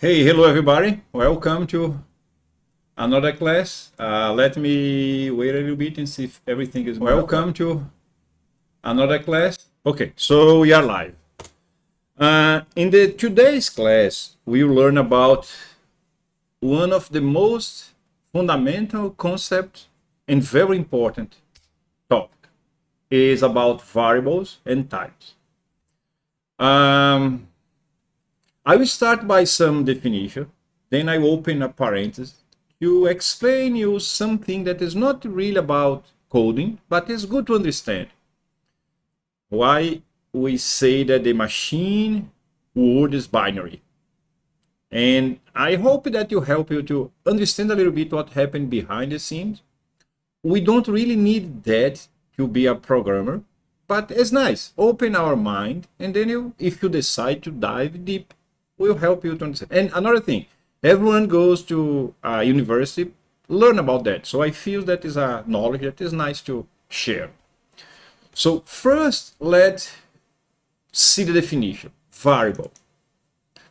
Hey, hello everybody. Welcome to another class. Let me wait a little bit and see if everything is welcome to another class. Okay, so we are live. In the today's class, we will learn about one of the most fundamental concepts and very important topic is about variables and types. I will start by some definition, then I will open a parenthesis to explain you something that is not really about coding, but is good to understand. Why we say that the machine word is binary. And I hope that will help you to understand a little bit what happened behind the scenes. We don't really need that to be a programmer, but it's nice. Open our mind, and then if you decide to dive deep, will help you to understand. And another thing, everyone goes to university, learn about that. So I feel that is a knowledge that is nice to share. So first, let's see the definition, variable.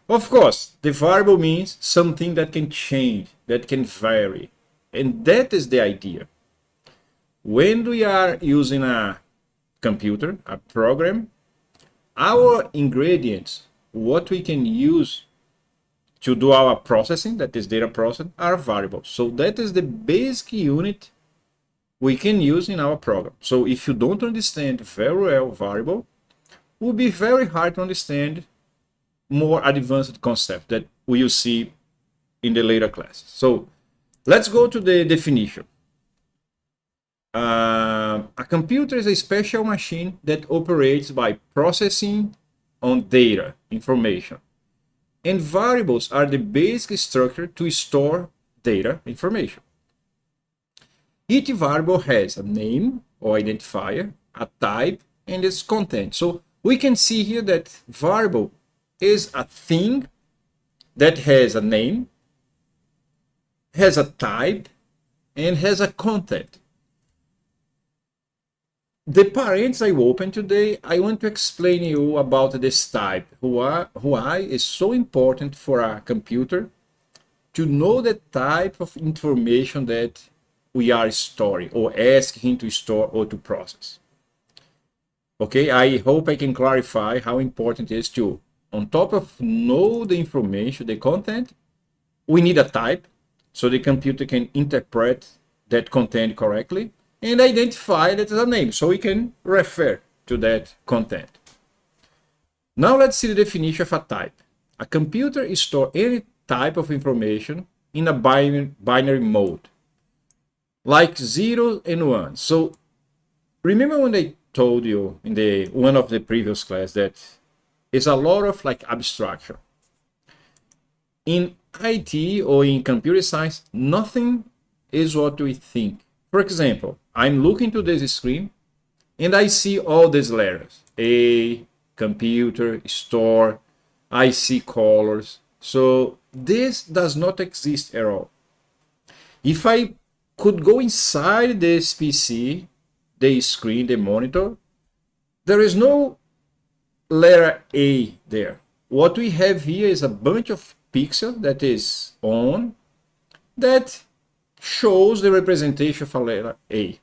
Of course, the variable means something that can change, that can vary. And that is the idea. When we are using a computer, a program, our ingredients, what we can use to do our processing, that is data processing, are variables. So that is the basic unit we can use in our program. So if you don't understand very well variable, it will be very hard to understand more advanced concept that we will see in the later classes. So let's go to the definition. A computer is a special machine that operates by processing on data, information. And variables are the basic structure to store data, information. Each variable has a name or identifier, a type, and its content. So we can see here that variable is a thing that has a name, has a type, and has a content. The parents I open today, I want to explain you about this type, why is so important for a computer to know the type of information that we are storing or ask him to store or to process. Okay, I hope I can clarify how important it is to, on top of know the information, the content, we need a type so the computer can interpret that content correctly and identify that as a name, so we can refer to that content. Now let's see the definition of a type. A computer stores any type of information in a binary mode, like 0 and 1. So remember when I told you in the one of the previous class that it's a lot of like abstraction. In IT or in computer science, nothing is what we think. For example, I'm looking to this screen and I see all these letters, A, computer, store, I see colors. So this does not exist at all. If I could go inside this PC, the screen, the monitor, there is no letter A there. What we have here is a bunch of pixels that is on that shows the representation of a letter A.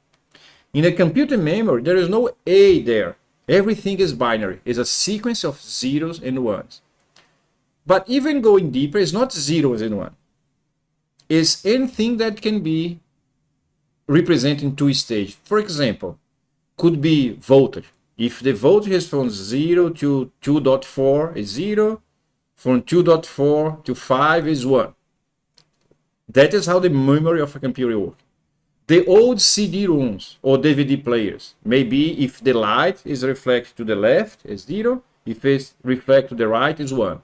In a computer memory, there is no A there. Everything is binary. It's a sequence of zeros and ones. But even going deeper, it's not zeros and one. It's anything that can be represented in two stages. For example, could be voltage. If the voltage is from 0 to 2.4 is 0, from 2.4 to 5 is 1. That is how the memory of a computer works. The old CD-ROMs or DVD players, maybe if the light is reflected to the left is 0, if it's reflected to the right is 1.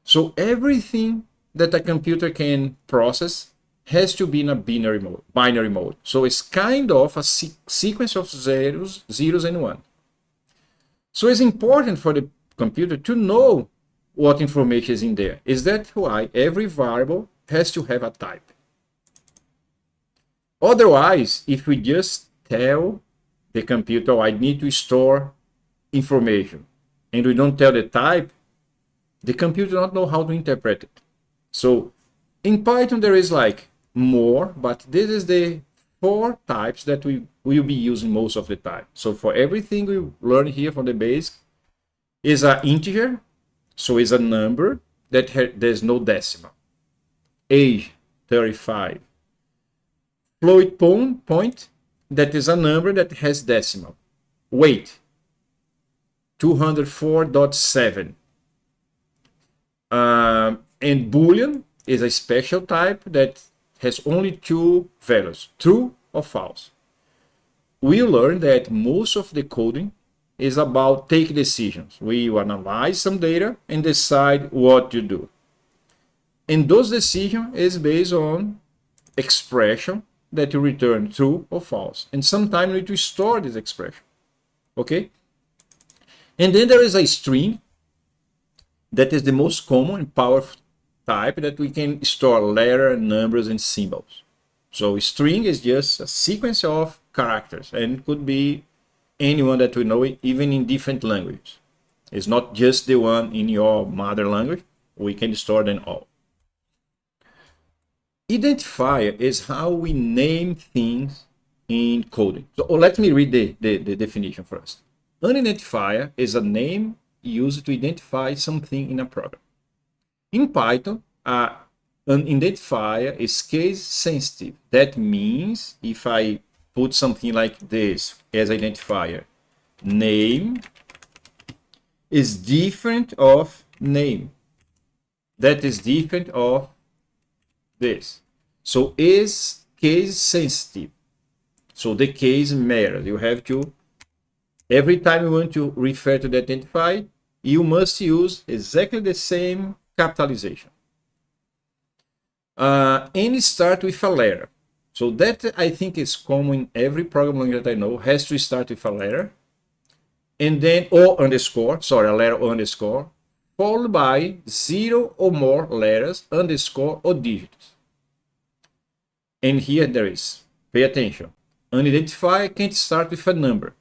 So everything that a computer can process has to be in a binary mode. So it's kind of a sequence of zeros and 1. So it's important for the computer to know what information is in there. Is that why every variable has to have a type? Otherwise, if we just tell the computer, I need to store information, and we don't tell the type, the computer does not know how to interpret it. So in Python, there is like more, but this is the 4 types that we will be using most of the time. So for everything we learn here from the base is an integer, so it's a number that there's no decimal. Age, 35. Float point, that is a number that has decimal. Weight, 204.7. And Boolean is a special type that has only 2 values, true or false. We learned that most of the coding is about take decisions. We analyze some data and decide what to do. And those decisions is based on expression that you return true or false. And sometimes we need to store this expression. Okay? And then there is a string that is the most common and powerful type that we can store letters, numbers, and symbols. So a string is just a sequence of characters and could be anyone that we know, even in different languages. It's not just the one in your mother language. We can store them all. Identifier is how we name things in coding. So let me read the definition first. An identifier is a name used to identify something in a program. In Python, an identifier is case sensitive. That means if I put something like this as identifier, name is different of name. That is different of this. So is case sensitive. So the case matters. You have to, every time you want to refer to the identifier, you must use exactly the same capitalization. And start with a letter. So that I think is common in every programming language that I know, has to start with a letter. And then, or underscore, sorry, a letter or underscore, followed by 0 or more letters, underscore, or digits. And here there is, pay attention, an identifier can't start with a number.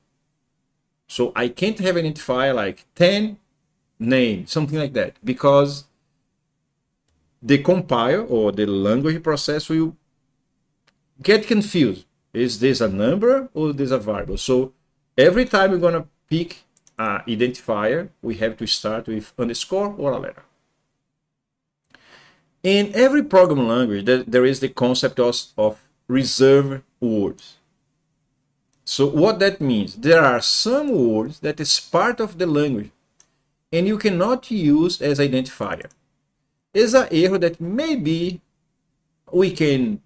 So I can't have an identifier like 10 name, something like that, because the compiler or the language process will get confused. Is this a number or is this a variable? So every time we're going to pick an identifier, we have to start with underscore or a letter. In every programming language, there is the concept of reserved words. So what that means, there are some words that is part of the language and you cannot use as identifier. It's an error that maybe we can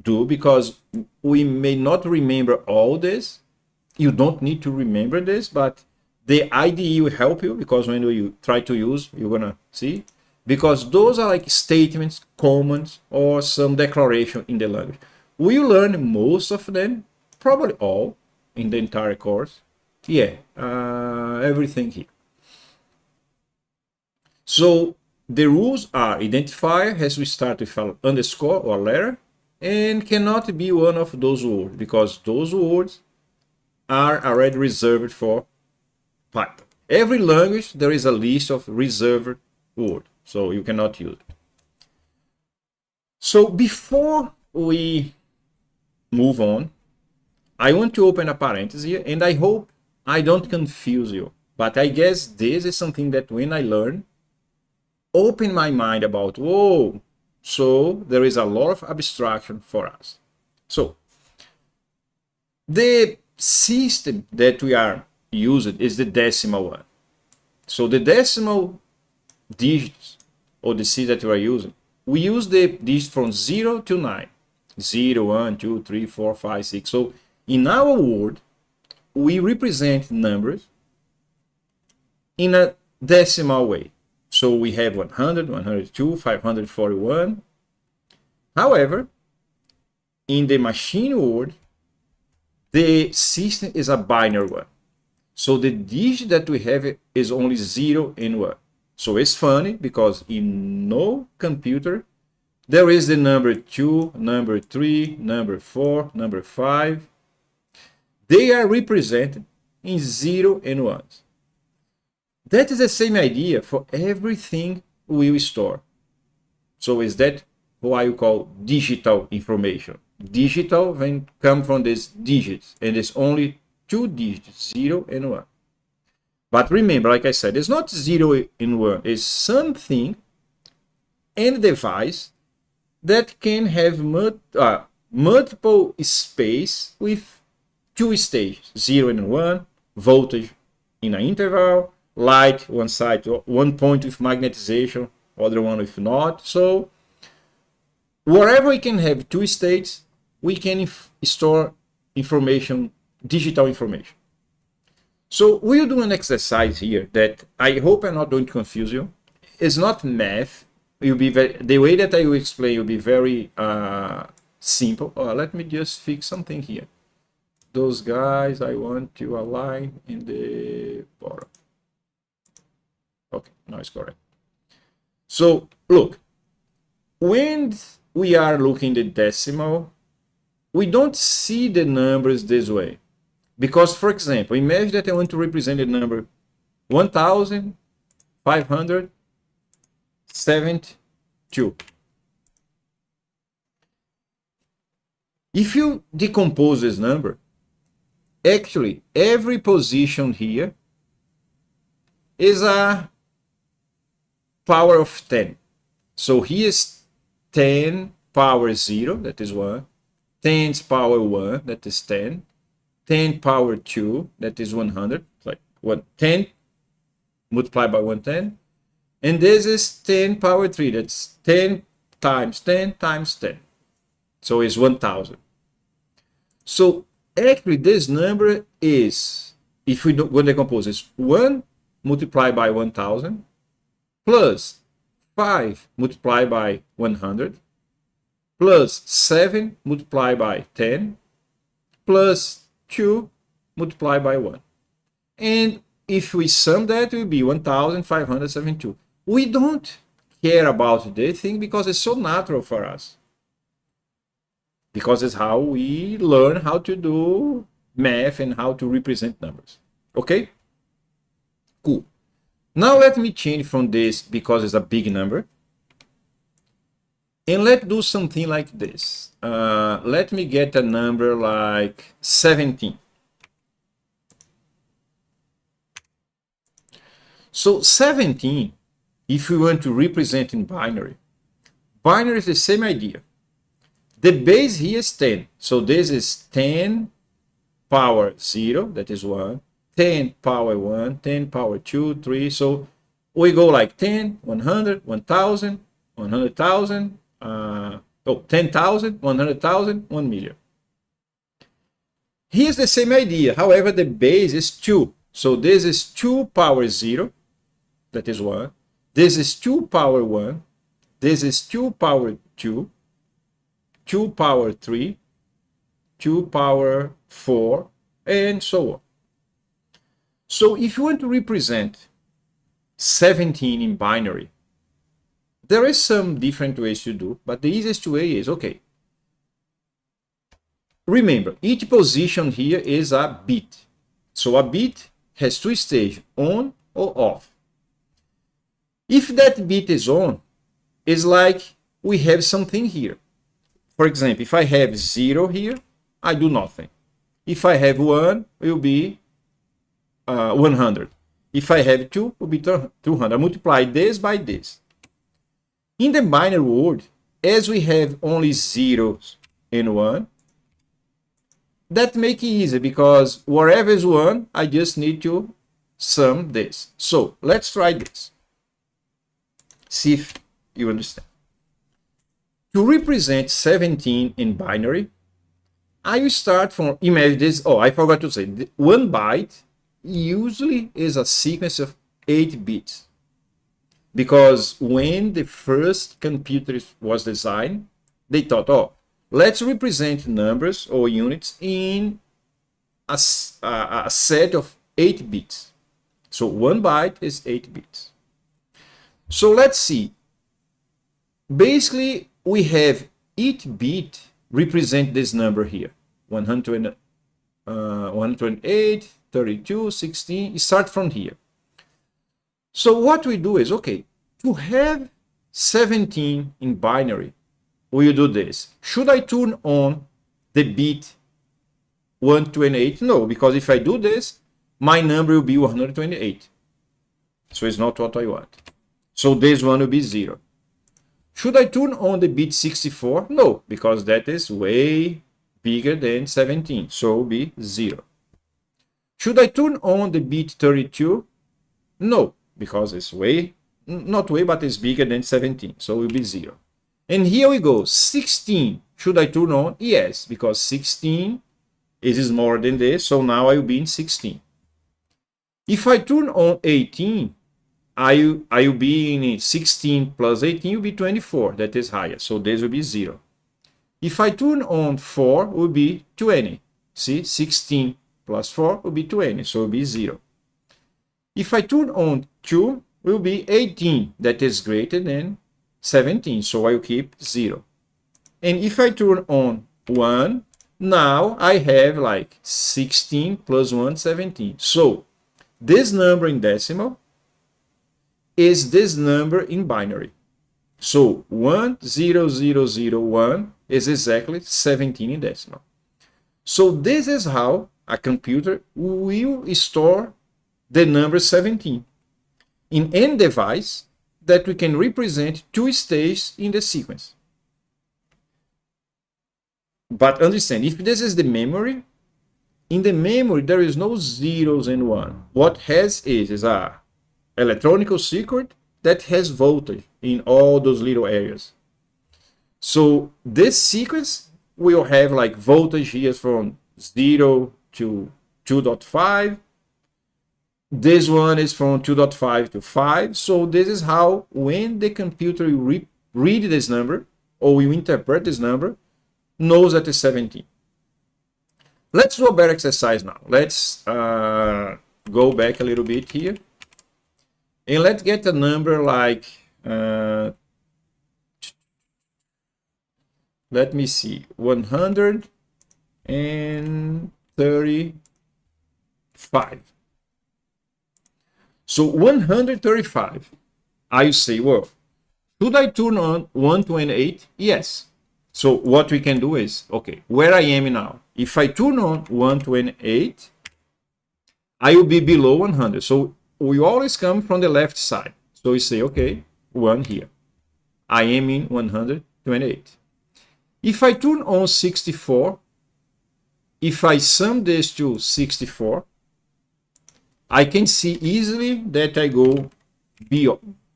do because we may not remember all this. You don't need to remember this, but the IDE will help you because when you try to use, you're gonna see, because those are like statements, commands, or some declaration in the language. We learn most of them, probably all, in the entire course. Yeah, everything here. So the rules are identifier has to start with an underscore or letter and cannot be one of those words because those words are already reserved for Python. Every language there is a list of reserved words, so you cannot use it. So before we move on, I want to open a parenthesis here, and I hope I don't confuse you, but I guess this is something that when I learn, open my mind about, whoa, so there is a lot of abstraction for us. So the system that we are using is the decimal one. So the decimal digits or the digits that we are using, we use the digits from 0 to 9. 0, 1, 2, 3, 4, 5, 6. So in our word, we represent numbers in a decimal way. So we have 100, 102, 541. However, in the machine world, the system is a binary one. So the digit that we have is only 0 and 1. So it's funny because in no computer, there is the number 2, number 3, number 4, number 5. They are represented in 0 and 1s. That is the same idea for everything we store. So is that why you call digital information? Digital then come from these digits, and it's only two digits, 0 and 1. But remember, like I said, it's not 0 and 1. It's something and device that can have multiple space with two stages, 0 and 1, voltage in an interval, light one side, one point with magnetization, other one with not. So wherever we can have two states, we can store information, digital information. So we'll do an exercise here that I hope I'm not going to confuse you. It's not math. It'll be the way that I will explain will be very simple. Let me just fix something here. Those guys I want to align in the bottom. Okay, now it's correct. So look, when we are looking at decimal, we don't see the numbers this way. Because, for example, imagine that I want to represent the number 1,572. If you decompose this number, actually every position here is a power of 10. So here is 10 power 0, that is 1. 10's power 1, that is 10. 10 power 2, that is 100. It's like 10 multiplied by 110. And this is 10 power 3, that's 10 times 10 times 10. So it's 1,000. So actually this number is, if we go decompose, it's 1 multiplied by 1,000 plus 5 multiplied by 100 plus 7 multiplied by 10 plus 2 multiplied by 1. And if we sum that, it will be 1,572. We don't care about the thing because it's so natural for us. Because it's how we learn how to do math and how to represent numbers. Okay? Cool. Now let me change from this because it's a big number. And let's do something like this. Let me get a number like 17. So 17, if we want to represent in binary, binary is the same idea. The base here is 10. So this is 10 power 0, that is 1. 10 power 1, 10 power 2, 3. So we go like 10, 100, 1,000, 100,000, 10,000, 100,000, 1 million. Here's the same idea. However, the base is 2. So this is 2 power 0, that is 1. This is 2 power 1. This is 2 power 2. 2 power 3. 2 power 4, and so on. So if you want to represent 17 in binary, there is some different ways to do, but the easiest way is, okay, remember, each position here is a bit. So a bit has two stages, on or off. If that bit is on, it's like we have something here. For example, if I have 0 here, I do nothing. If I have 1, it will be 100. If I have 2, it will be 200. I multiply this by this. In the binary world, as we have only zeros and 1, that makes it easy because wherever is 1, I just need to sum this. So let's try this. See if you understand. To represent 17 in binary, I will start from, imagine this, oh, I forgot to say, 1 byte usually is a sequence of 8 bits. Because when the first computer was designed, they thought, oh, let's represent numbers or units in a set of 8 bits. So 1 byte is 8 bits. So let's see. Basically, we have each bit represent this number here. 128, 32, 16. Start from here. So what we do is, okay, to have 17 in binary, we do this. Should I turn on the bit 128? No, because if I do this, my number will be 128. So it's not what I want. So this one will be 0. Should I turn on the bit 64? No, because that is way bigger than 17. So it will be 0. Should I turn on the bit 32? No, because it's way, not way, but it's bigger than 17. So it will be 0. And here we go, 16. Should I turn on? Yes, because 16 is smaller than this. So now I will be in 16. If I turn on 18, I will be in 16 plus 18 will be 24. That is higher. So this will be 0. If I turn on 4, will be 20. See, 16 plus 4 will be 20. So it will be 0. If I turn on 2, will be 18. That is greater than 17. So I will keep 0. And if I turn on 1, now I have like 16 plus 1, 17. So this number in decimal is this number in binary. So 10001 is exactly 17 in decimal. So this is how a computer will store the number 17 in any device that we can represent 2 stages in the sequence. But understand, if this is the memory, in the memory there is no zeros and one. What has is a electronic circuit that has voltage in all those little areas. So this sequence will have like voltage here from 0 to 2.5. This one is from 2.5 to 5. So this is how, when the computer will read this number or will interpret this number, knows that it's 17. Let's do a better exercise now. Let's go back a little bit here. And let's get a number like, let me see, 135. So 135, I say, well, should I turn on 128? Yes. So what we can do is, okay, where I am now, if I turn on 128, I will be below 100. So we always come from the left side. So we say, okay, 1 here. I am in 128. If I turn on 64, if I sum this to 64, I can see easily that I go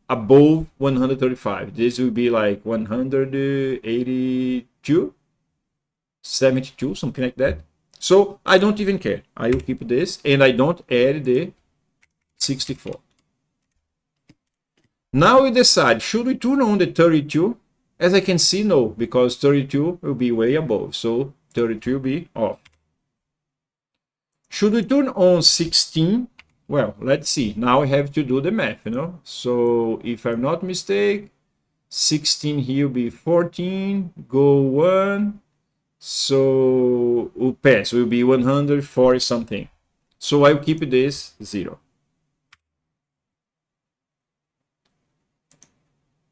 above 135. This will be like 182, 72, something like that. So I don't even care. I will keep this and I don't add the 64. Now we decide, should we turn on the 32? As I can see, no, because 32 will be way above. So 32 will be off. Should we turn on 16? Well, let's see. Now I have to do the math, you know. So if I'm not mistaken, 16 here will be 14, go 1. So we'll pass, will be 140 something. So I'll keep this 0.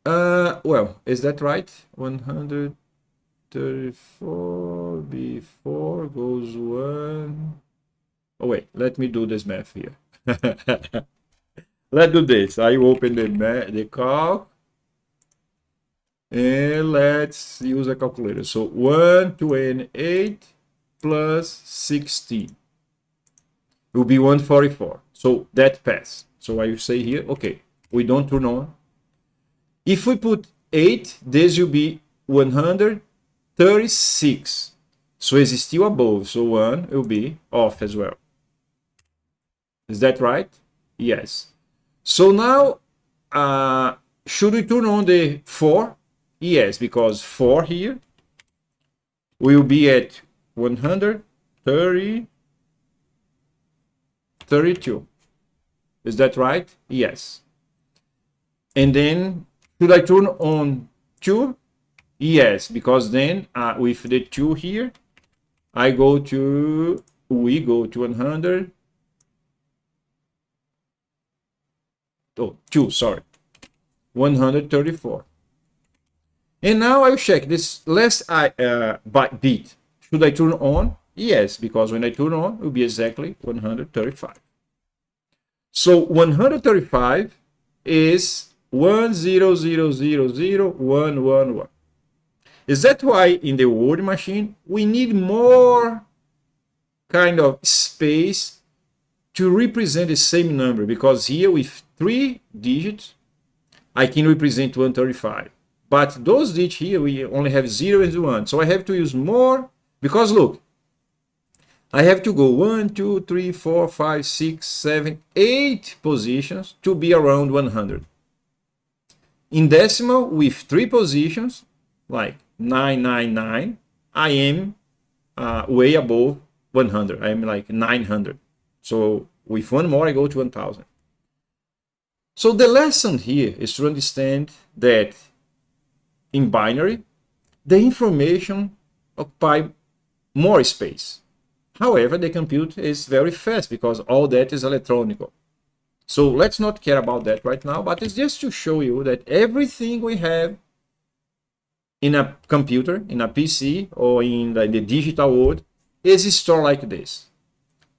Well, is that right? 134 before goes 1. Oh wait, let me do this math here. Let's do this. I open the calc and let's use a calculator. So 128 plus 16 will be 144. So that pass. So I will say here, okay, we don't turn on. If we put 8, this will be 136. So it's still above. So 1 will be off as well. Is that right? Yes. So now, should we turn on the 4? Yes, because 4 here will be at 132. Is that right? Yes. And then, should I turn on 2? Yes, because then with the 2 here, we go to 100. oh, 2, sorry, 134. And now I'll check this last bit. Should I turn on? Yes, because when I turn on, it will be exactly 135. So 135 is 1000011. Is that why in the word machine we need more kind of space to represent the same number? Because here with 3 digits, I can represent 135. But those digits here, we only have 0 and 1. So I have to use more, because look, I have to go 1, 2, 3, 4, 5, 6, 7, 8 positions to be around 100. In decimal, with 3 positions, like 999, I am way above 100. I am like 900. So with one more, I go to 1000. So the lesson here is to understand that in binary, the information occupies more space. However, the compute is very fast because all that is electronic. So let's not care about that right now, but it's just to show you that everything we have in a computer, in a PC, or in the digital world is stored like this.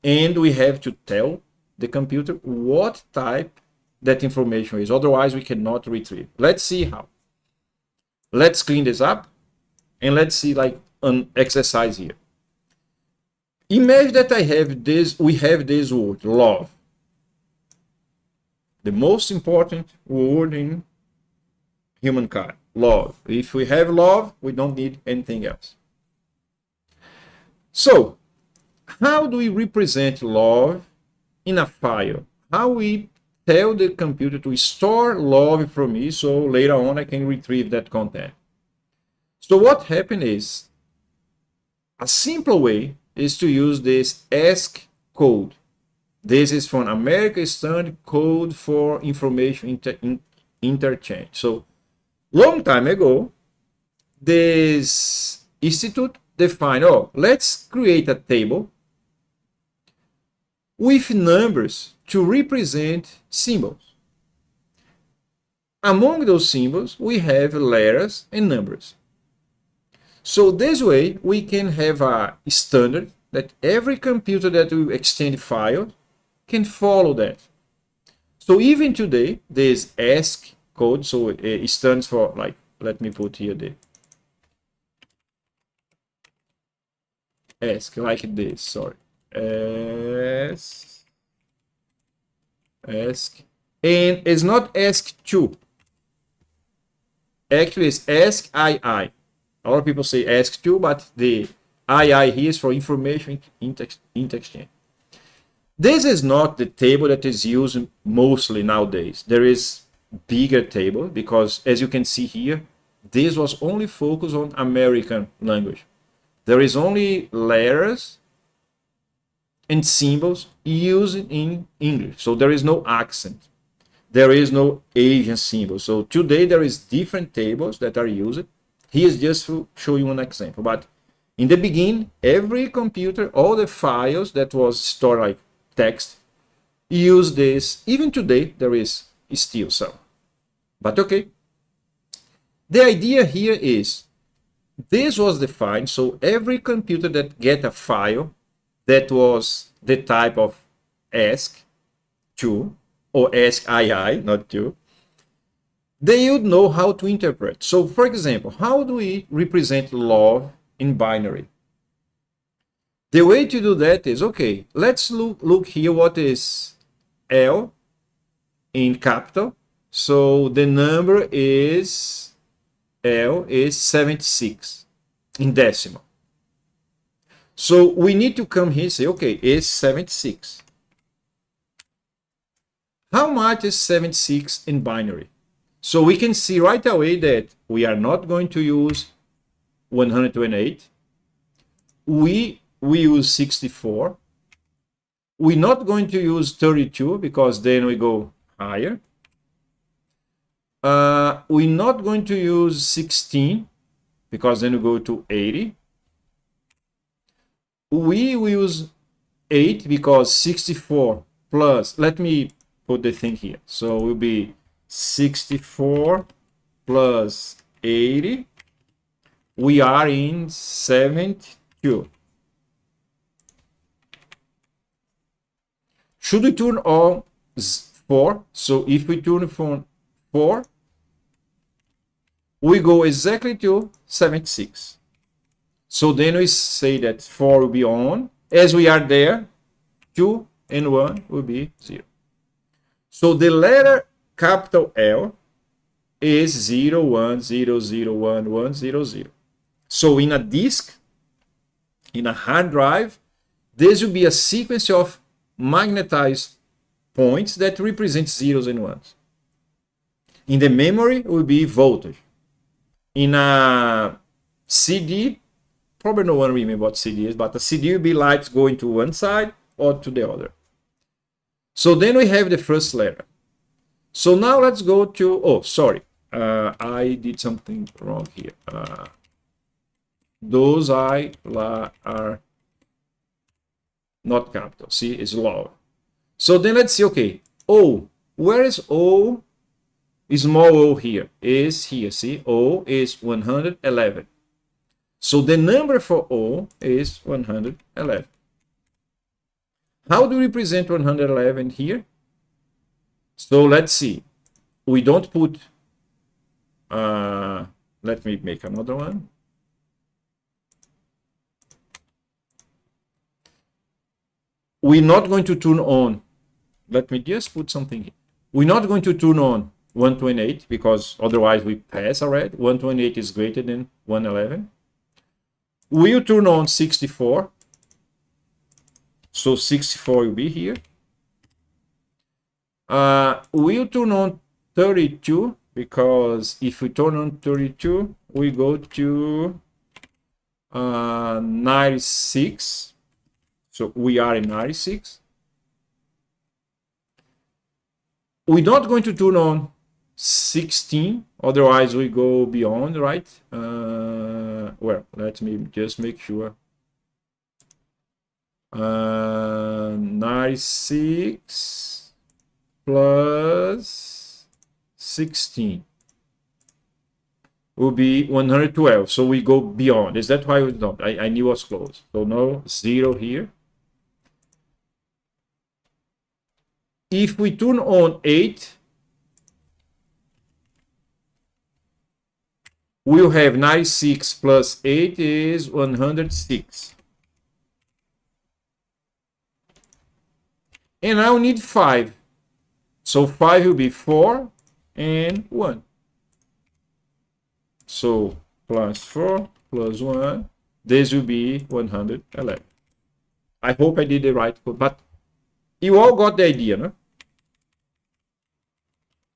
And we have to tell the computer what type that information is. Otherwise, we cannot retrieve. Let's see how. Let's clean this up and let's see like an exercise here. Imagine that we have this word, love. The most important word in humankind, love. If we have love, we don't need anything else. So, how do we represent love in a file? How we tell the computer to store love for me so later on I can retrieve that content? So what happened is, a simple way is to use this ASCII code. This is from American Standard Code for Information Interchange. So long time ago, this institute defined, oh, let's create a table with numbers to represent symbols. Among those symbols, we have letters and numbers. So this way, we can have a standard that every computer that will extend files can follow that. So even today, this ASCII code, so it stands for, like, let me put here the ASCII, like this, sorry. ASCII. And it's not ASCII2. Actually, it's ASCII. A lot of people say ASCII2, but the II here is for information interchange. This is not the table that is used mostly nowadays. There is bigger table because, as you can see here, this was only focused on American language. There is only letters and symbols used in English. So there is no accent. There is no Asian symbol. So today there is different tables that are used. Here's just to show you an example. But in the beginning, every computer, all the files that was stored like text, use this. Even today, there is still some. But okay. The idea here is, this was defined, so every computer that get a file that was the type of ASCII2 or ASCII, not 2, they would know how to interpret. So, for example, how do we represent love in binary? The way to do that is, okay, let's look here what is L in capital. So the number is, L is 76 in decimal. So we need to come here and say, okay, it's 76. How much is 76 in binary? So we can see right away that we are not going to use 128. We use 64. We're not going to use 32 because then we go higher. We're not going to use 16 because then we go to 80. We will use 8 because 64 plus, let me put the thing here. So it will be 64 plus 80. We are in 72. Should we turn on 4? So if we turn from 4, we go exactly to 76. So then we say that 4 will be on. As we are there, 2 and 1 will be 0. So the letter capital L is 0, 1, 0, 0, 1, 1, 0, 0. So in a disk, in a hard drive, this will be a sequence of magnetized points that represent zeros and ones. In the memory, it will be voltage. In a CD, probably no one remembers what CD is, but a CD will be lights going to one side or to the other. So then we have the first letter. So now let's go to, oh, sorry, I did something wrong here. Those I are not capital. See, it's lower. So then let's see, okay, O. Where is O? Small o here is here. See, O is 111. So the number for O is 111. How do we represent 111 here? So let's see. We don't put, let me make another one. We're not going to turn on, let me just put something here. We're not going to turn on 128 because otherwise we pass already. 128 is greater than 111. We'll turn on 64. So 64 will be here. We'll turn on 32 because if we turn on 32, we go to 96. So we are in 96. We're not going to turn on 16, otherwise we go beyond, right? Well, let me just make sure. 96 plus 16 will be 112. So we go beyond. Is that why we don't? I knew it was close. So no 0 here. If we turn on 8, we'll have 96 plus 8 is 106. And I'll need 5. So 5 will be 4 and 1. So plus 4 plus 1, this will be 111. I hope I did the right code, but you all got the idea, no?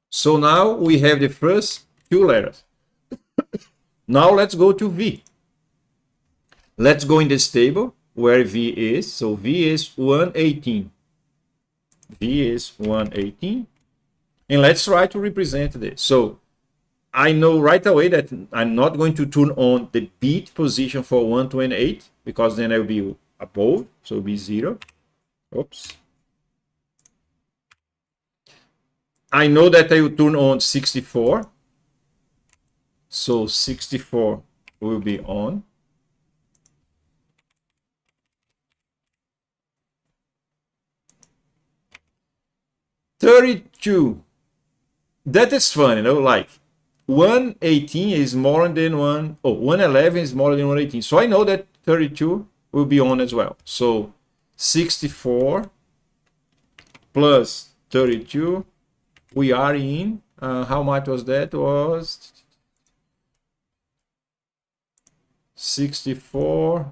So now we have the first 2 letters. Now let's go to V. Let's go in this table where V is. So V is 118. V is 118. And let's try to represent this. So I know right away that I'm not going to turn on the bit position for 128 because then I will be above. So it will be 0. Oops. I know that I will turn on 64. So 64 will be on. $32. That is fun, you know, like 118 is more than 111 is more than 118. So I know that 32 will be on as well. So 64 plus 32, we are in, how much was that? Was 64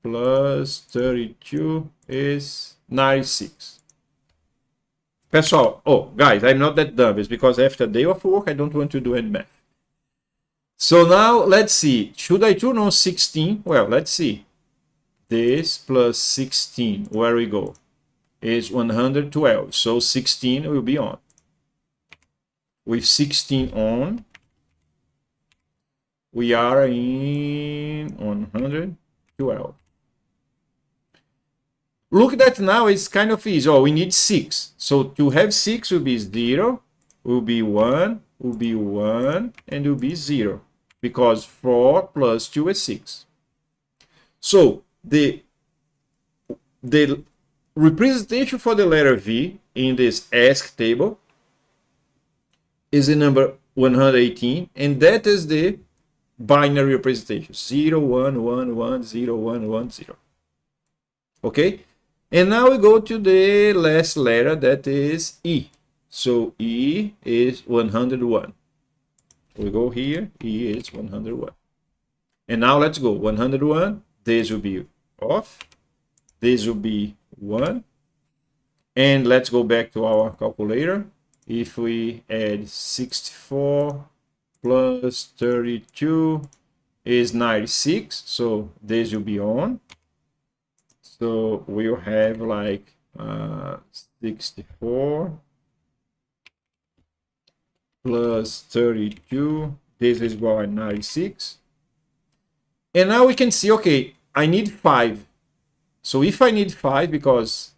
plus 32 is 96. Pessoal, oh, guys, I'm not that dumb. It's because after a day of work, I don't want to do any math. So now, let's see. Should I turn on 16? Well, let's see. This plus 16, where we go, is 112. So 16 will be on. With 16 on, we are in 112. Look that now it's kind of easy. Oh, we need 6. So to have 6 will be 0, will be 1, will be 1, and will be 0. Because 4 plus 2 is 6. So the representation for the letter V in this ASCII table is the number 118, and that is the binary representation 0, 1, 1, 1, 0, 1, 1, 0. Okay, and now we go to the last letter, that is E. So E is 101. We go here, E is 101. And now let's go 101. This will be off, this will be 1, and let's go back to our calculator. If we add 64 plus 32 is 96, so this will be on. So we'll have like 64 plus 32, this is equal to 96. And now we can see, okay, I need 5. So if I need 5, because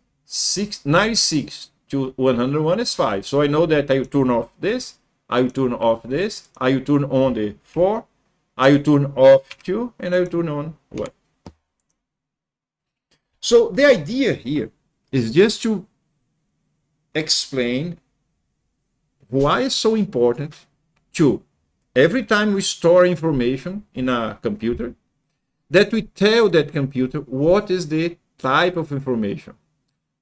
96 to 101 is 5. So I know that I will turn off this, I will turn off this, I will turn on the 4, I will turn off 2, and I will turn on 1. So the idea here is just to explain why it's so important to, every time we store information in a computer, that we tell that computer what is the type of information.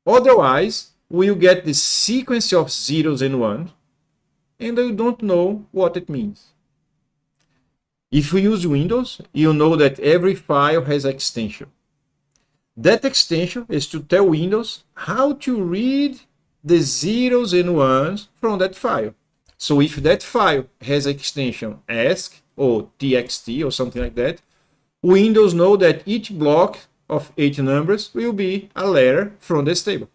Otherwise, we'll get the sequence of zeros and ones, and you don't know what it means. If you use Windows, you know that every file has an extension. That extension is to tell Windows how to read the zeros and ones from that file. So if that file has extension ASCII or TXT or something like that, Windows know that each block of 8 numbers will be a letter from this table.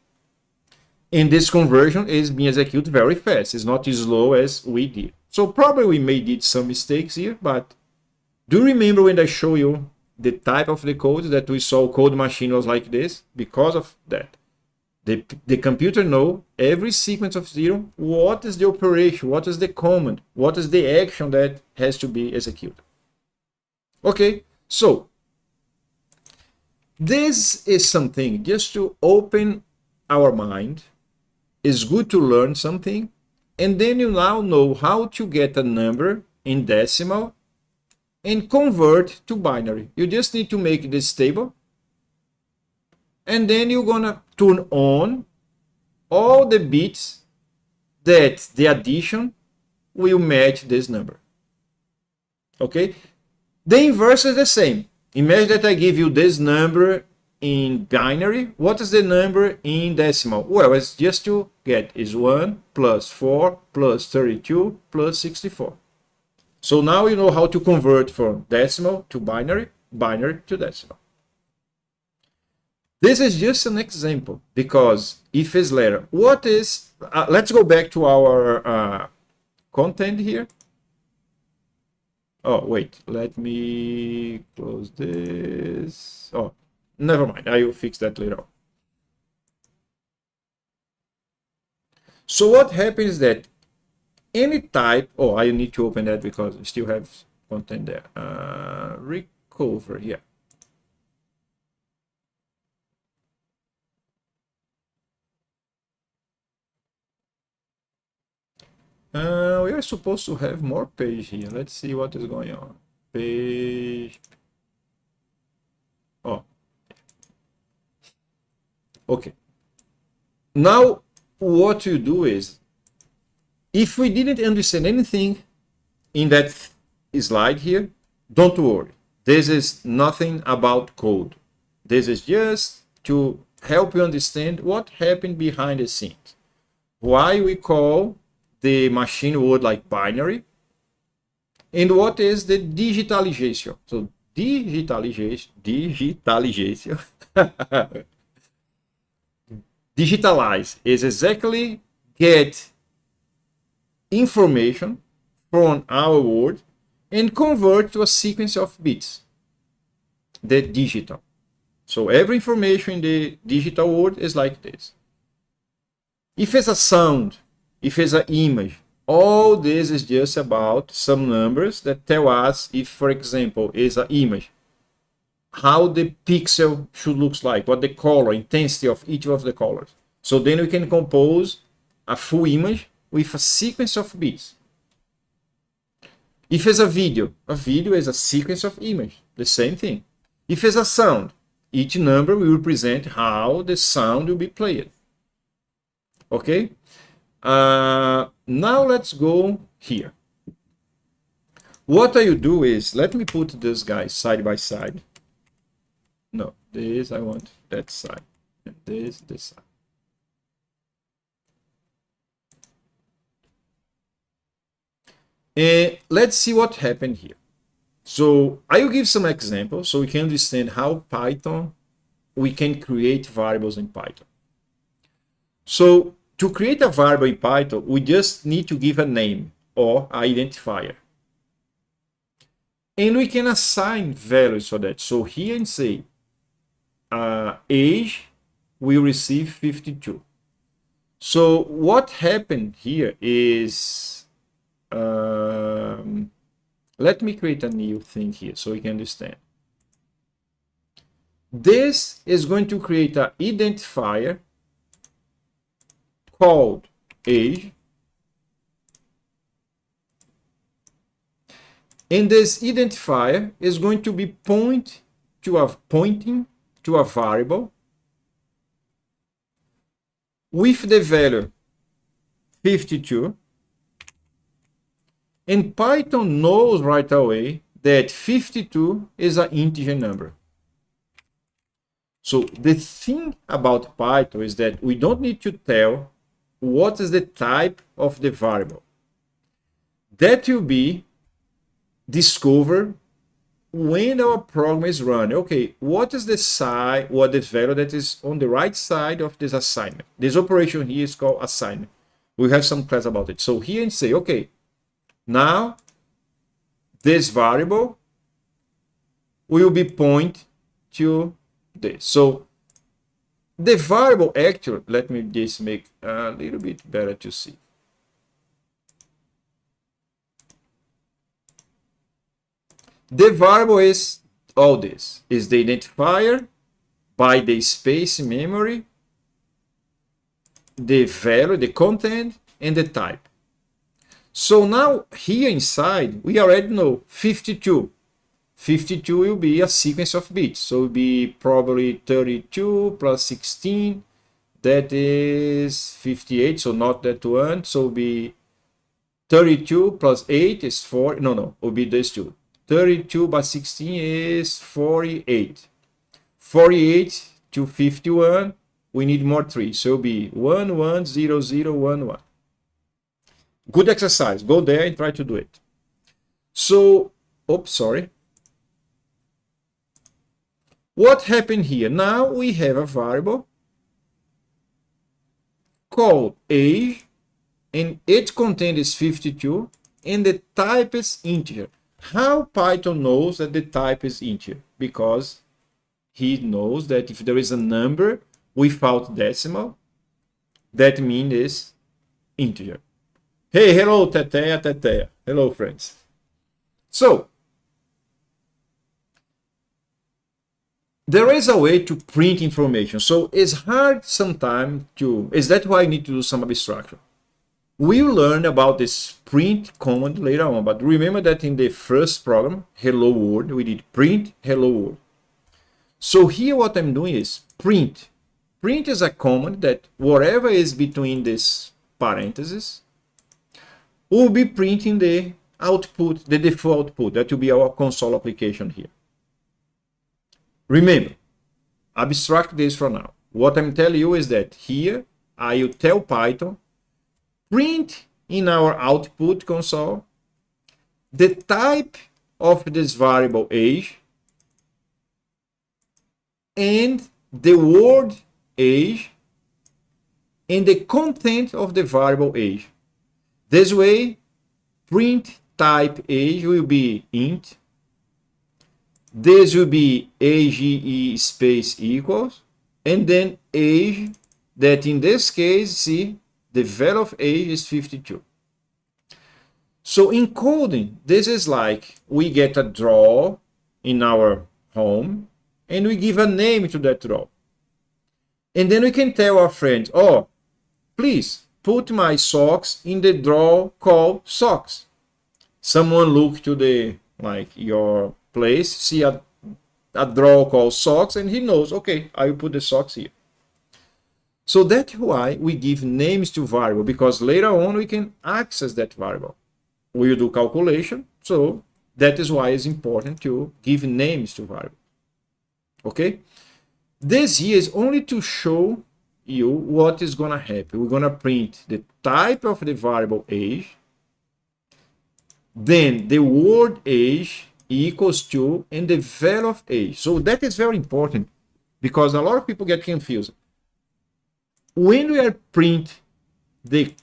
And this conversion is being executed very fast. It's not as slow as we did. So probably we may did some mistakes here, but do remember when I show you the type of the code that we saw code machine was like this? Because of that. The computer know every sequence of zero, what is the operation, what is the command, what is the action that has to be executed. Okay, so this is something just to open our mind. It's good to learn something, and then you now know how to get a number in decimal and convert to binary. You just need to make this table, and then you're gonna turn on all the bits that the addition will match this number. Okay, the inverse is the same. Imagine that I give you this number in binary. What is the number in decimal? Well, it's just to get is 1 plus 4 plus 32 plus 64. So now you know how to convert from decimal to binary, binary to decimal. This is just an example, because if is letter, what is, let's go back to our content here. Oh, wait, let me close this. Oh, never mind, I will fix that later on. So what happens is that any type, oh, I need to open that because I still have content there. Recover here. We are supposed to have more page here. Let's see what is going on. Page. Oh. Okay. Now, what you do is, if we didn't understand anything in that slide here, don't worry. This is nothing about code. This is just to help you understand what happened behind the scenes. Why we call the machine word like binary, and what is the digitalization. So digitalization digitalize is exactly get information from our word and convert to a sequence of bits, the digital. So every information in the digital world is like this. If it's a sound, if it's an image, all this is just about some numbers that tell us if, for example, is an image, how the pixel should look like, what the color, intensity of each of the colors. So then we can compose a full image with a sequence of bits. If it's a video is a sequence of images, the same thing. If it's a sound, each number will represent how the sound will be played. Okay? Now let's go here. What I will do is, let me put this guy side by side. No, this I want that side, and this side. And let's see what happened here. So I will give some examples so we can understand how Python, we can create variables in Python. So to create a variable in Python, we just need to give a name or identifier. And we can assign values for that. So here and say, age will receive 52. So what happened here is, let me create a new thing here so we can understand. This is going to create an identifier called age. And this identifier is going to be pointing to a variable with the value 52. And Python knows right away that 52 is an integer number. So the thing about Python is that we don't need to tell what is the type of the variable. That will be discovered when our program is running. Okay, what is the side, what the value that is on the right side of this assignment? This operation here is called assignment. We have some class about it. So here and say, okay, now this variable will be point to this. So the variable actually, let me just make a little bit better to see. The variable is all this, is the identifier by the space memory, the value, the content, and the type. So now here inside, we already know 52. 52 will be a sequence of bits. So it will be probably 32 plus 16. That is 58, so not that one. So it will be 32 plus 8 is 4. No, it will be this two. 32 by 16 is 48. 48 to 51, we need more 3. So it will be 1, 1, 0, 0, 1, 1. Good exercise. Go there and try to do it. So, oops, sorry. What happened here? Now we have a variable called age, and its content is 52, and the type is integer. How Python knows that the type is integer? Because he knows that if there is a number without decimal, that means it's integer. Hey, hello, Teteia, Teteia. Hello, friends. So, there is a way to print information. So it's hard sometimes to, is that why I need to do some abstraction? We'll learn about this print command later on, but remember that in the first program, hello world, we did print hello world. So here what I'm doing is print. Print is a command that whatever is between these parentheses will be printing the output, the default output. That will be our console application here. Remember, abstract this for now. What I'm telling you is that here I will tell Python, print in our output console the type of this variable age and the word age and the content of the variable age. This way, print type age will be int, This will be age space equals, and then age, that in this case, see, the value of age is 52. So in coding, this is like we get a draw in our home and we give a name to that draw. And then we can tell our friend, oh, please put my socks in the drawer called socks. Someone look to the, like, your place, see a drawer called socks, and he knows, okay, I will put the socks here. So that's why we give names to variable, because later on we can access that variable. We will do calculation, so that is why it's important to give names to variable. Okay? This here is only to show you what is going to happen. We're going to print the type of the variable age, then the word age equals to, and the value of age. So that is very important, because a lot of people get confused. When we are print the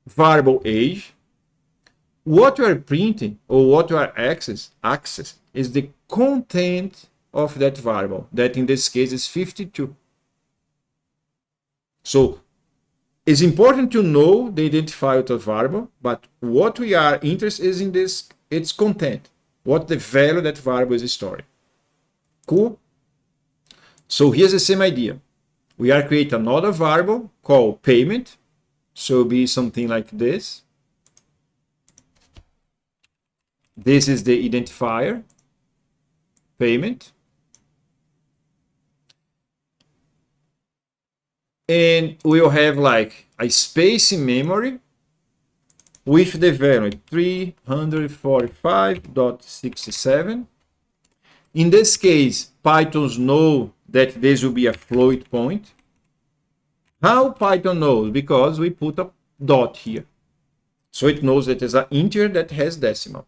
variable age, what we are printing or what we are access is the content of that variable, that in this case is 52. So it's important to know the identifier of the variable, but what we are interested is in this, its content, what the value that variable is storing. Cool? So here's the same idea. We are creating another variable called payment. So it'll be something like this. This is the identifier, payment. And we'll have like a space in memory with the value 345.67. In this case, Python knows that this will be a float point. How Python knows? Because we put a dot here. So it knows that it's an integer that has decimal.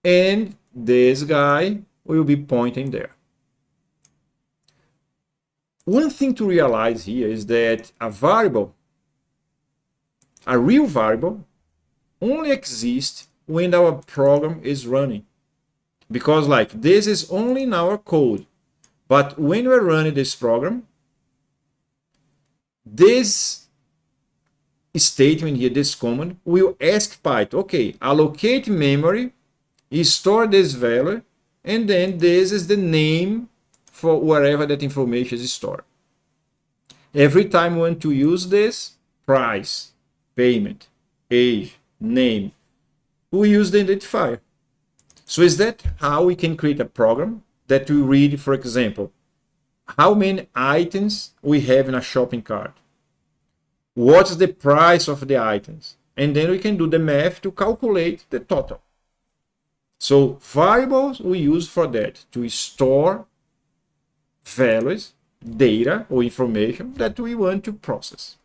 And this guy will be pointing there. One thing to realize here is that a variable, a real variable, only exists when our program is running. Because like this is only in our code. But when we're running this program, this statement here, this command, will ask Python, okay, allocate memory, store this value, and then this is the name for wherever that information is stored. Every time we want to use this, price, payment, age, name, we use the identifier. So is that how we can create a program that we read, for example, how many items we have in a shopping cart? What's the price of the items? And then we can do the math to calculate the total. So variables we use for that, to store values, data or information that we want to process.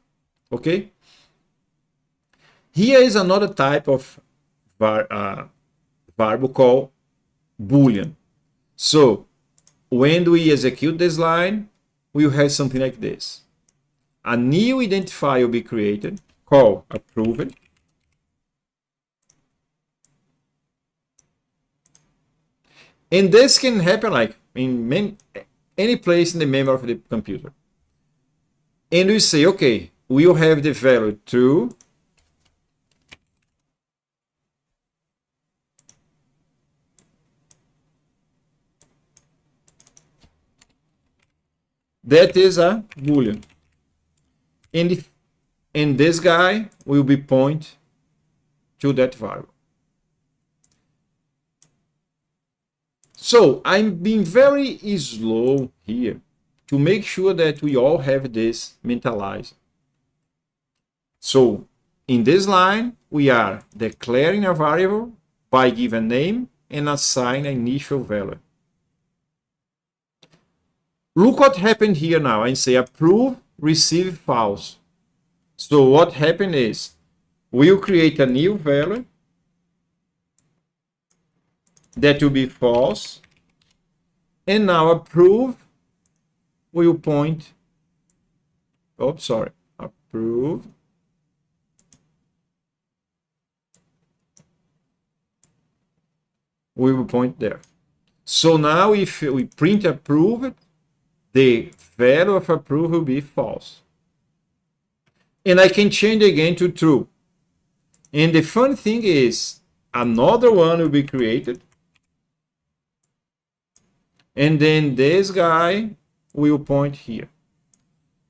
Okay? Here is another type of variable called Boolean. So when we execute this line, we'll have something like this. A new identifier will be created called approved. And this can happen like in any place in the memory of the computer. And we say, okay, we'll have the value true, that is a Boolean. And this guy will be point to that variable. So I'm being very slow here to make sure that we all have this mentalized. So in this line, we are declaring a variable by giving name and assign an initial value. Look what happened here now. I say approve, receive false. So what happened is we'll create a new value that will be false, and now approve will point, approve we will point there. So now if we print approved, the value of approved will be false. And I can change again to true. And the fun thing is, another one will be created. And then this guy will point here.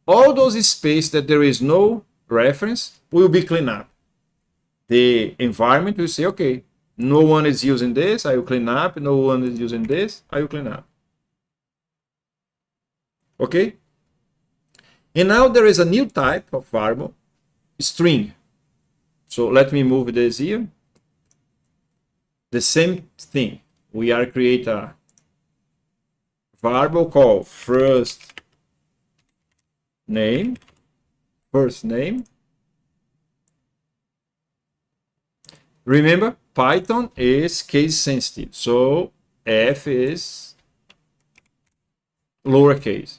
All those spaces that there is no reference will be cleaned up. The environment will say, okay, no one is using this, I will clean up. No one is using this, I will clean up. Okay? And now there is a new type of variable, string. So let me move this here. The same thing. We are create a variable called first name. Remember, Python is case sensitive, so f is lowercase.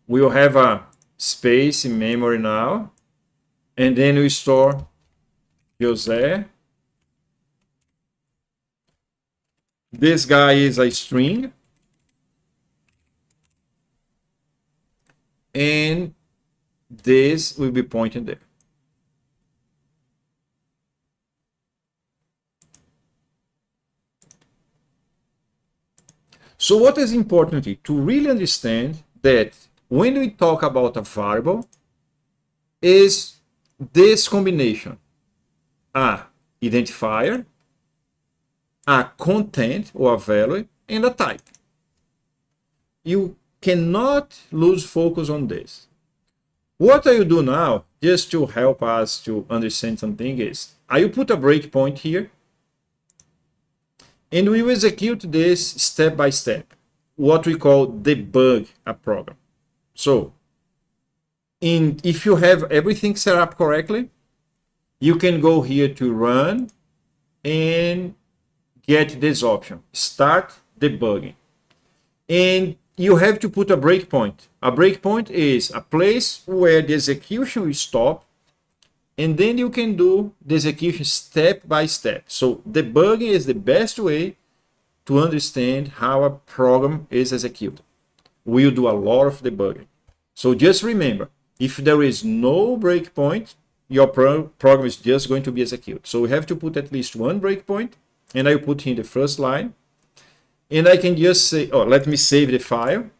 We will have a space in memory now, and then we store José. This guy is a string, and this will be pointed there. So what is important to really understand that when we talk about a variable is this combination, a identifier, a content or a value, and a type. You cannot lose focus on this. What I will do now, just to help us to understand something, is I will put a breakpoint here, and we will execute this step by step, what we call debug a program. So, if you have everything set up correctly, you can go here to run and get this option, start debugging. And you have to put a breakpoint. A breakpoint is a place where the execution will stop, and then you can do the execution step by step. So debugging is the best way to understand how a program is executed. We'll do a lot of debugging. So just remember, if there is no breakpoint, your program is just going to be executed. So we have to put at least one breakpoint, and I put in the first line. And I can just say, oh, let me save the file.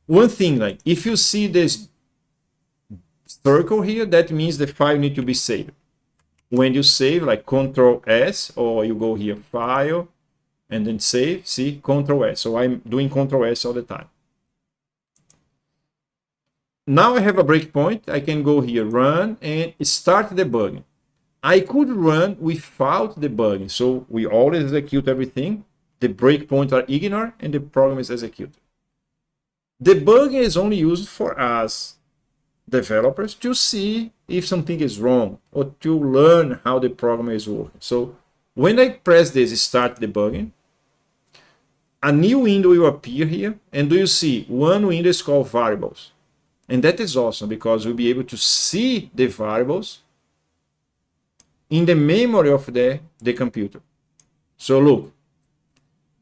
One thing, like if you see this circle here, that means the file need to be saved. When you save, like Control S, or you go here, File, and then Save, see, Control S. So I'm doing Control S all the time. Now I have a breakpoint. I can go here, Run, and start debugging. I could run without debugging, so we always execute everything. The breakpoints are ignored, and the program is executed. Debugging is only used for us developers to see if something is wrong or to learn how the program is working. So when I press this start debugging, a new window will appear here, and do you see one window is called variables? And that is awesome because we'll be able to see the variables in the memory of the computer. So look,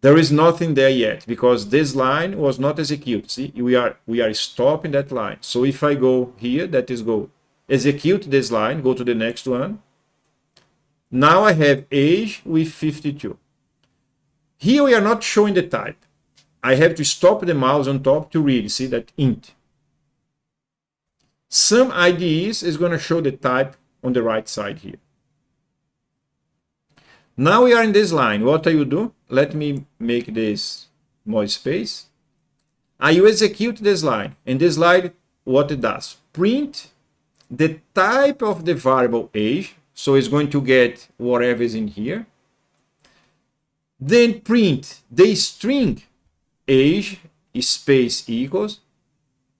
there is nothing there yet because this line was not executed. See, we are stopping that line. So if I go here, that is go execute this line, go to the next one. Now I have age with 52. Here we are not showing the type. I have to stop the mouse on top to read. See that int. Some IDEs is going to show the type on the right side here. Now we are in this line. What I will do? Let me make this more space. I will execute this line. And this line, what it does? Print the type of the variable age. So it's going to get whatever is in here. Then print the string age space equals.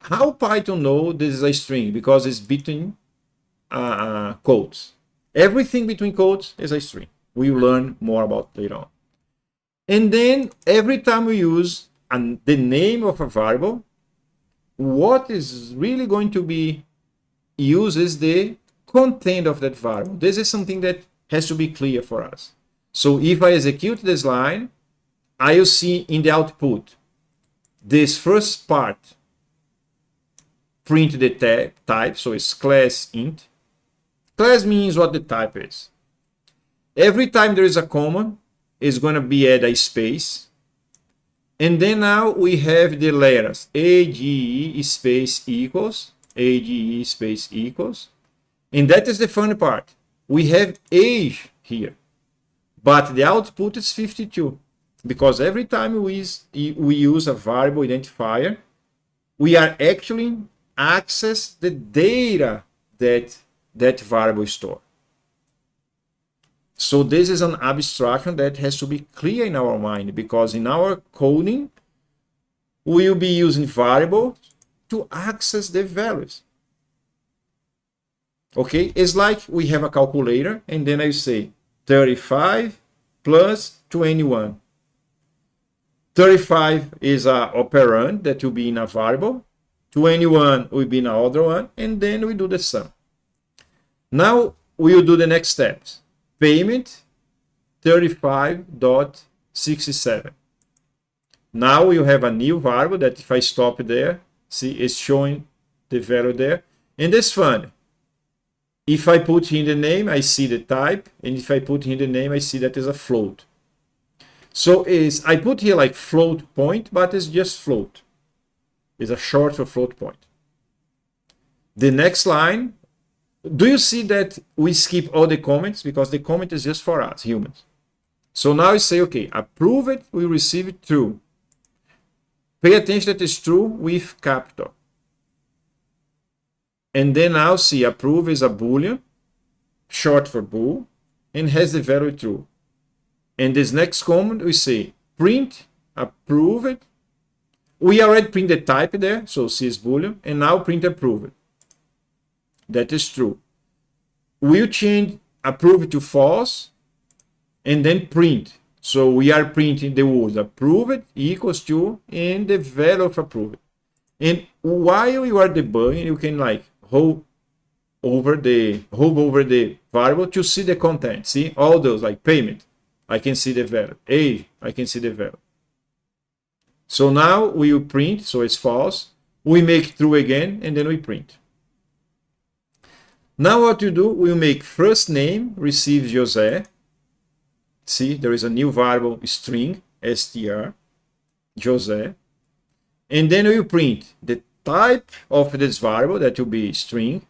How Python know this is a string? Because it's between quotes. Everything between quotes is a string. We will learn more about later on. And then every time we use the name of a variable, what is really going to be used is the content of that variable. This is something that has to be clear for us. So if I execute this line, I'll see in the output this first part print the type, so it's class int. Class means what the type is. Every time there is a comma, it's going to be add a space. And then now we have the letters AGE space equals, AGE space equals. And that is the fun part. We have age here, but the output is 52. Because every time we use a variable identifier, we are actually access the data that that variable store. So this is an abstraction that has to be clear in our mind, because in our coding, we will be using variable to access the values. Okay, it's like we have a calculator, and then I say 35 plus 21. 35 is an operand that will be in a variable. 21 will be in another one, and then we do the sum. Now we will do the next steps. Payment 35.67. Now you have a new variable that if I stop there, see, it's showing the value there. And it's fun. If I put in the name, I see the type, and if I put in the name, I see that is a float. So I put here like float point, but it's just float. It's a short for float point. The next line, do you see that we skip all the comments? Because the comment is just for us, humans. So now I say, okay, approve it, we receive it true. Pay attention that it's true with capital. And then now see, approve is a boolean, short for bool, and has the value true. And this next comment, we say print, approve it. We already print the type there, so C is boolean, and now print approve it. That is true. We'll change approve to false, and then print. So we are printing the words approve it equals to, and the value of approve it. And while you are debugging, you can like hover over the variable to see the content. See all those like payment. I can see the value. Age, I can see the value. So now we will print, so it's false. We make true again, and then we print. Now what you do, we'll make first name receive José. See, there is a new variable string, str, José. And then we'll print the type of this variable, that will be string.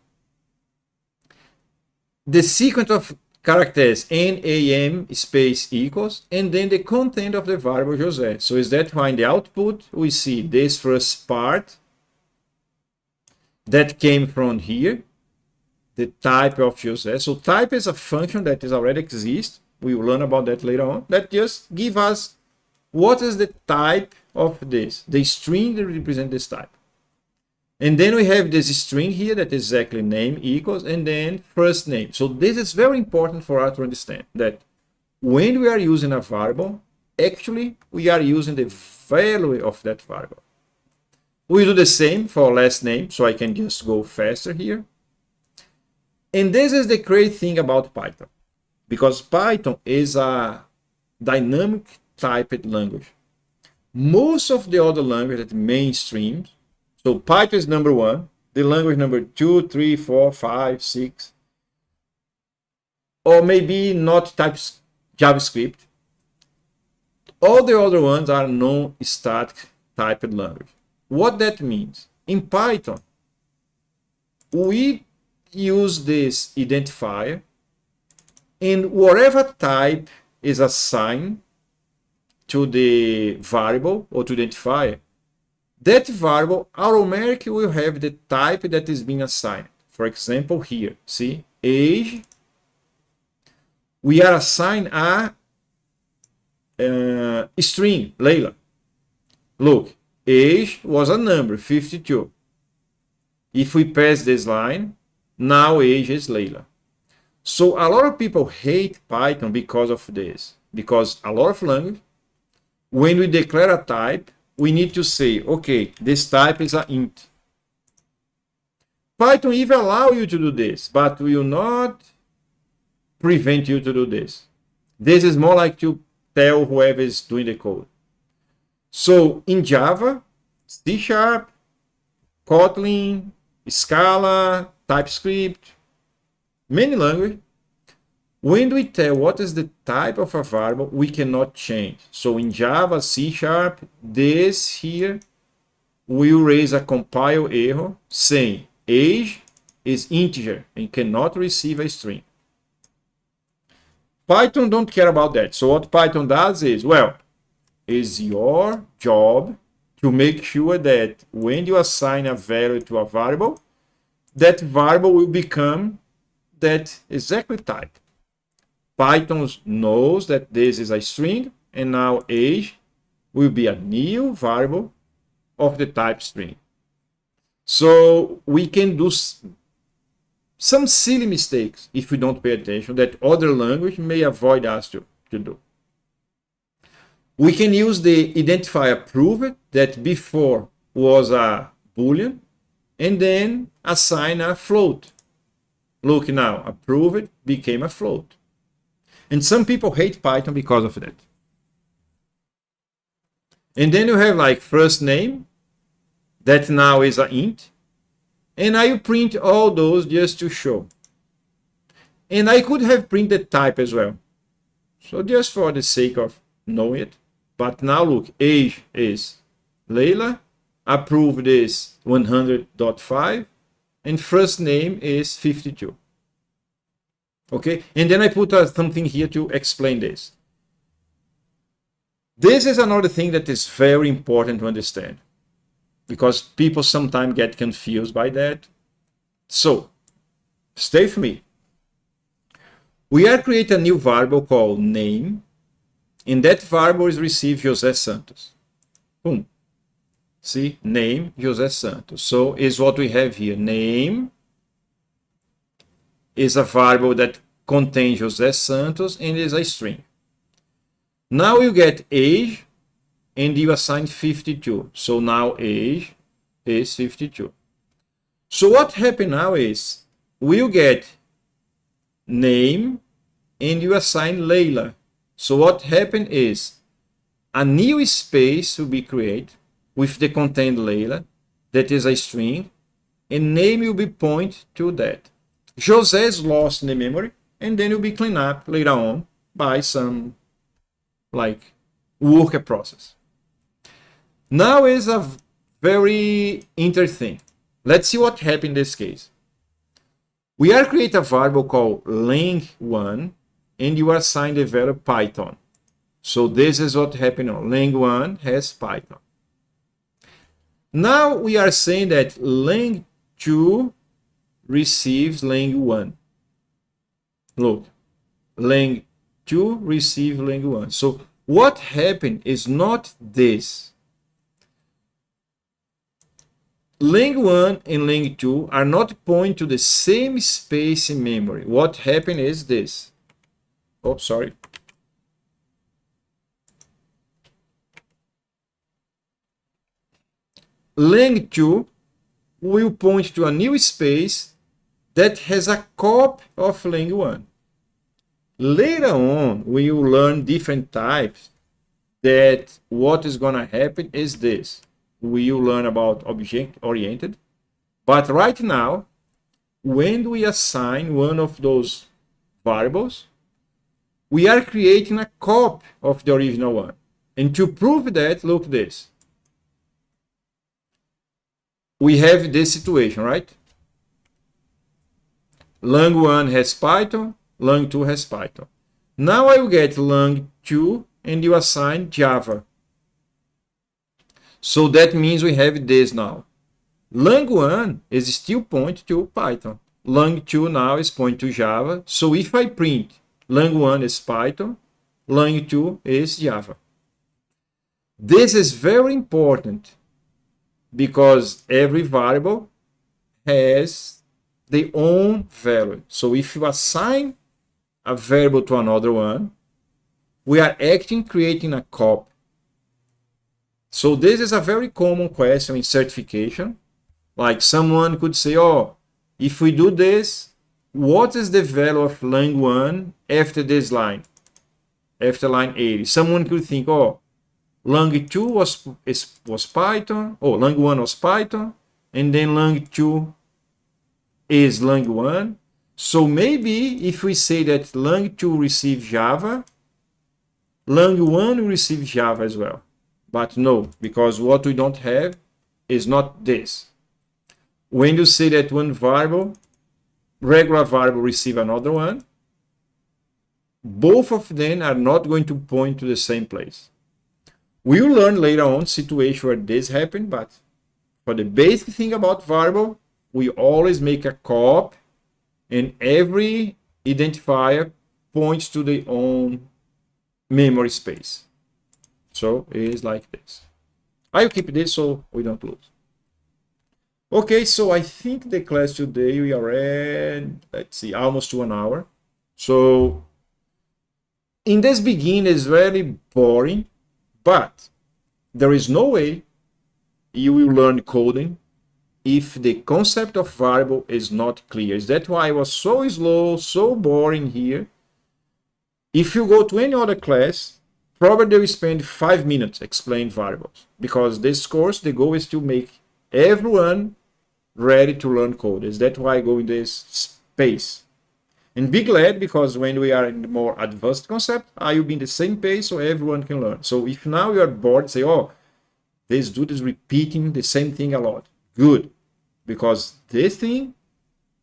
The sequence of characters NAM space equals, and then the content of the variable José. So is that why in the output we see this first part that came from here, the type of José. So type is a function that is already exists. We will learn about that later on. That just give us what is the type of this, the string that represents this type. And then we have this string here that is exactly name equals, and then first name. So this is very important for us to understand that when we are using a variable, actually we are using the value of that variable. We do the same for last name, so I can just go faster here. And this is the great thing about Python, because Python is a dynamic typed language. Most of the other languages that mainstream, so Python is number one, the language number 2, 3, 4, 5, 6, or maybe not types JavaScript. All the other ones are non-static typed language. What that means? In Python, we use this identifier, and whatever type is assigned to the variable or to the identifier, that variable automatically will have the type that is being assigned. For example, here, see, age, we are assigned a string, Leila. Look, age was a number, 52. If we pass this line, now age is Leila. So a lot of people hate Python because of this, because a lot of language, when we declare a type, we need to say, okay, this type is an int. Python even allow you to do this, but will not prevent you to do this. This is more like to tell whoever is doing the code. So in Java, C Sharp, Kotlin, Scala, TypeScript, many languages, when we tell what is the type of a variable, we cannot change. So in Java, C Sharp, this here will raise a compile error saying age is integer and cannot receive a string. Python don't care about that. So what Python does is, well, it's your job to make sure that when you assign a value to a variable, that variable will become that exactly type. Python knows that this is a string, and now age will be a new variable of the type string. So we can do some silly mistakes if we don't pay attention that other language may avoid us to do. We can use the identifier proved that before was a boolean and then assign a float. Look now, approved became a float. And some people hate Python because of that. And then you have like first name, that now is an int. And I print all those just to show. And I could have printed type as well. So just for the sake of knowing it. But now look, age is Leila, approved is 100.5, and first name is 52. Okay, and then I put something here to explain this. This is another thing that is very important to understand, because people sometimes get confused by that. So, stay with me. We are creating a new variable called name, and that variable is received José Santos. Boom. See, name José Santos. So is what we have here. Name is a variable that contains José Santos and is a string. Now you get age and you assign 52. So now age is 52. So what happened now is we'll get name and you assign Leila. So what happened is a new space will be created with the contained Leila, that is a string, and name will be point to that. José is lost in the memory, and then will be cleaned up later on by some like worker process. Now is a very interesting. Let's see what happened in this case. We are creating a variable called lang1, and you assign the value Python. So this is what happened on lang1 has Python. Now we are saying that lang2 receives lang1. Look, lang2 receives lang1. So what happened is not this. lang1 and lang2 are not pointing to the same space in memory. What happened is this. Oh, sorry. lang2 will point to a new space that has a copy of lang1. Later on, we will learn different types that what is going to happen is this. We will learn about object-oriented. But right now, when we assign one of those variables, we are creating a copy of the original one. And to prove that, look this. We have this situation, right? lang1 has Python, lang2 has Python. Now I will get lang2 and you assign Java. So that means we have this now. lang1 is still point to Python. lang2 now is point to Java. So if I print lang1 is Python, lang2 is Java. This is very important because every variable has their own value. So if you assign a variable to another one, we are acting creating a copy. So this is a very common question in certification. Like someone could say, oh, if we do this, what is the value of lang1 after this line? After line 80. Someone could think, oh, lang2 was Python, oh, lang1 was Python, and then lang2 is lang1. So maybe if we say that lang2 receives Java, lang1 will receive Java as well. But no, because what we don't have is not this. When you say that one variable, regular variable receive another one, both of them are not going to point to the same place. We'll learn later on situation where this happened, but for the basic thing about variable, we always make a copy, and every identifier points to their own memory space. So it is like this. I'll keep this so we don't lose. Okay, so I think the class today we are at, let's see, almost to 1 hour. So in this beginning is very boring, but there is no way you will learn coding if the concept of variable is not clear. That's why I was so slow, so boring here. If you go to any other class, probably they will spend 5 minutes explaining variables, because this course, the goal is to make everyone ready to learn code. That's why I go in this space. And be glad, because when we are in the more advanced concept, I will be in the same pace so everyone can learn. So if now you are bored, say, oh, this dude is repeating the same thing a lot. Good. Because this thing,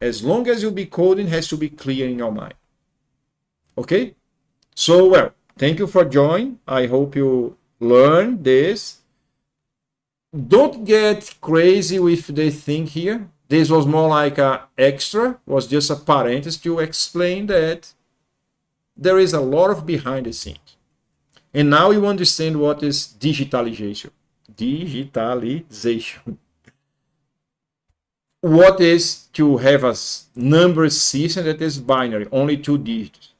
as long as you be coding, has to be clear in your mind. Okay? So, well, thank you for joining. I hope you learn this. Don't get crazy with the thing here. This was more like an extra, was just a parenthesis to explain that there is a lot of behind the scenes. And now you understand what is digitalization. Digitalization. What is to have a number system that is binary, only 2 digits.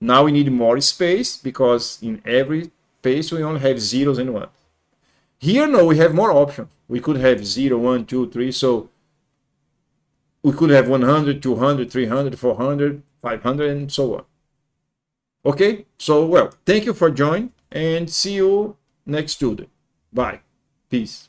Now we need more space, because in every space we only have zeros and ones. Here, no, we have more options. We could have 0, 1, 2, 3, so we could have 100, 200, 300, 400, 500, and so on. Okay, so, well, thank you for joining, and see you next Tuesday. Bye. Peace.